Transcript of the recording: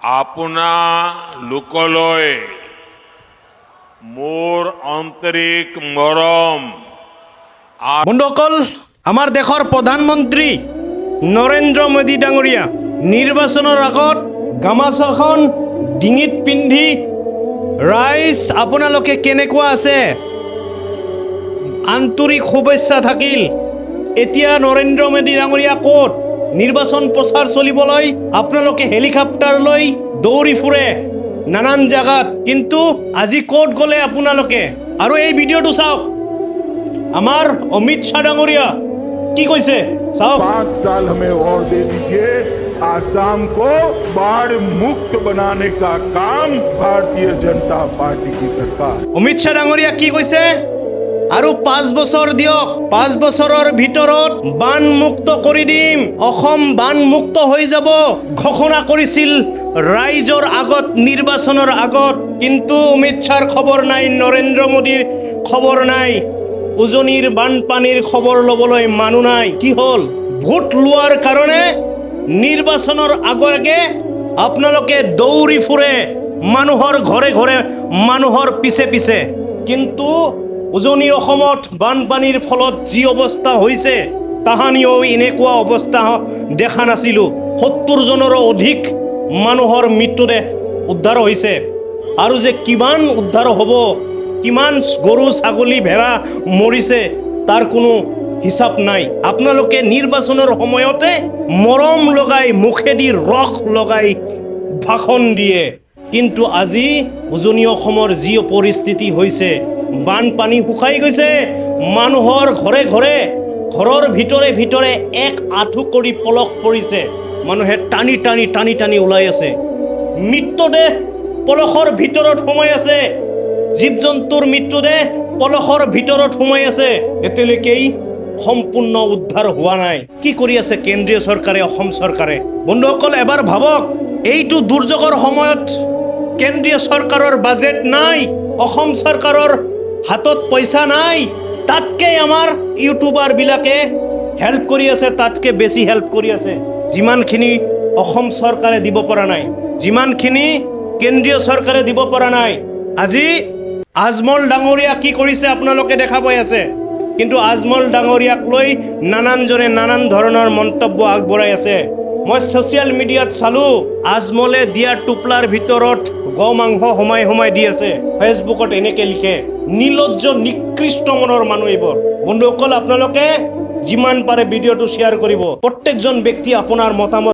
আপনা লোকলৈ মোৰ আন্তৰিক মৰম। বন্ধুসকল, আমাৰ দেশৰ প্ৰধানমন্ত্ৰী নৰেন্দ্ৰ মোদী ডাঙৰীয়া নিৰ্বাচনৰ আগত গামোচাখন ডিঙিত পিন্ধি ৰাইজ আপোনালোকে কেনেকুৱা আছে? আন্তৰিক শুভেচ্ছা থাকিল। এতিয়া নৰেন্দ্ৰ মোদী ডাঙৰীয়া ক'ত? নিৰ্বাচন প্ৰচাৰ চলিবলৈ আপোনালোকে হেলিকপ্টাৰ লৈ দৌৰি ফুৰে নানান জাগাত, কিন্তু আজি ক'ত গ'লে আপোনালোকে? আৰু এই ভিডিঅ'টো চাওক, আমাৰ অমিত শ্বাহ ডাঙৰীয়া কি কৈছে চাওক। 5 साल हमें और दे दीजिए, आसाम को बाढ़ मुक्त बनाने का काम भारतीय जनता पार्टी की सरकार। অমিত শ্বাহ ডাঙৰীয়া কি কৈছে? আৰু 5 বছৰ দিয়ক, 5 বছৰৰ ভিতৰত বান মুক্ত কৰি দিম, অসম বান মুক্ত হৈ যাব ঘোষণা কৰিছিল ৰাইজৰ আগত, নিৰ্বাচনৰ আগত। কিন্তু অমিত শ্বাহৰ খবৰ নাই, নৰেন্দ্ৰ মোদীৰ খবৰ নাই, উজনিৰ বানপানীৰ খবৰ ল'বলৈ মানুহ নাই। কি হ'ল? ভোট লোৱাৰ কাৰণে নিৰ্বাচনৰ আগে আপোনালোকে দৌৰি ফুৰে মানুহৰ ঘৰে ঘৰে, মানুহৰ পিছে পিছে। কিন্তু উজনি অসমত বানপানীৰ ফলত যি অৱস্থা হৈছে, তাহানিও এনেকুৱা অৱস্থা দেখা নাছিলোঁ। 70 জনৰো অধিক মানুহৰ মৃত্যুদেহ উদ্ধাৰ হৈছে। আৰু যে কিমান উদ্ধাৰ হ'ব, কিমান গৰু ছাগলী ভেড়া মৰিছে, তাৰ কোনো হিচাপ নাই। আপোনালোকে নিৰ্বাচনৰ সময়তে মৰম লগাই, মুখেদি ৰস লগাই ভাষণ দিয়ে, কিন্তু আজি উজনি অসমৰ যি পৰিস্থিতি হৈছে, বানপানী শুকাই গৈছে, মানুহৰ ঘৰে ঘৰে, ঘৰৰ ভিতৰে ভিতৰে এক আঁঠু কৰি পলস পৰিছে, মানুহে টানি টানি টানি টানি ওলাই আছে, মৃত্যুদেহ পলসৰ ভিতৰত সোমাই আছে, জীৱ জন্তুৰ মৃত্যুদেহ পলসৰ ভিতৰত সোমাই আছে। এতিয়ালৈকেই সম্পূৰ্ণ উদ্ধাৰ হোৱা নাই। কি কৰি আছে কেন্দ্ৰীয় চৰকাৰে, অসম চৰকাৰে? বন্ধুসকল, এবাৰ ভাবক, এইটো দুৰ্যোগৰ সময়ত কেন্দ্ৰীয় চৰকাৰৰ বাজেট নাই, অসম চৰকাৰৰ হাতত পইচা নাই, তাতকে আমাৰ ইউটিউবাৰবিলাকে হেল্প কৰি আছে, তাতকে বেছি হেল্প কৰি আছে। যিমানখিনি অসম চৰকাৰে দিব পৰা নাই, যিমানখিনি কেন্দ্ৰীয় চৰকাৰে দিব পৰা নাই। আজি আজমল ডাঙৰীয়া কি কৰিছে আপোনালোকে দেখা পাই আছে, কিন্তু আজমল ডাঙৰীয়াক লৈ নানানজনে নানান ধৰণৰ মন্তব্য আগবঢ়াই আছে। মই ছ'চিয়েল মিডিয়াত চালোঁ, আজমলে দিয়া টোপলাৰ ভিতৰত গৌ মাংস সোমাই সোমাই দি আছে। ফেচবুকত এনেকৈ লিখে। নিৰ্লজ্জ, নিকৃষ্ট মনৰ মানুহ এইবোৰ। বন্ধুসকল, আপোনালোকে যিমান পাৰে ভিডিঅ'টো শ্বেয়াৰ কৰিব। প্ৰত্যেকজন ব্যক্তি আপোনাৰ মতামত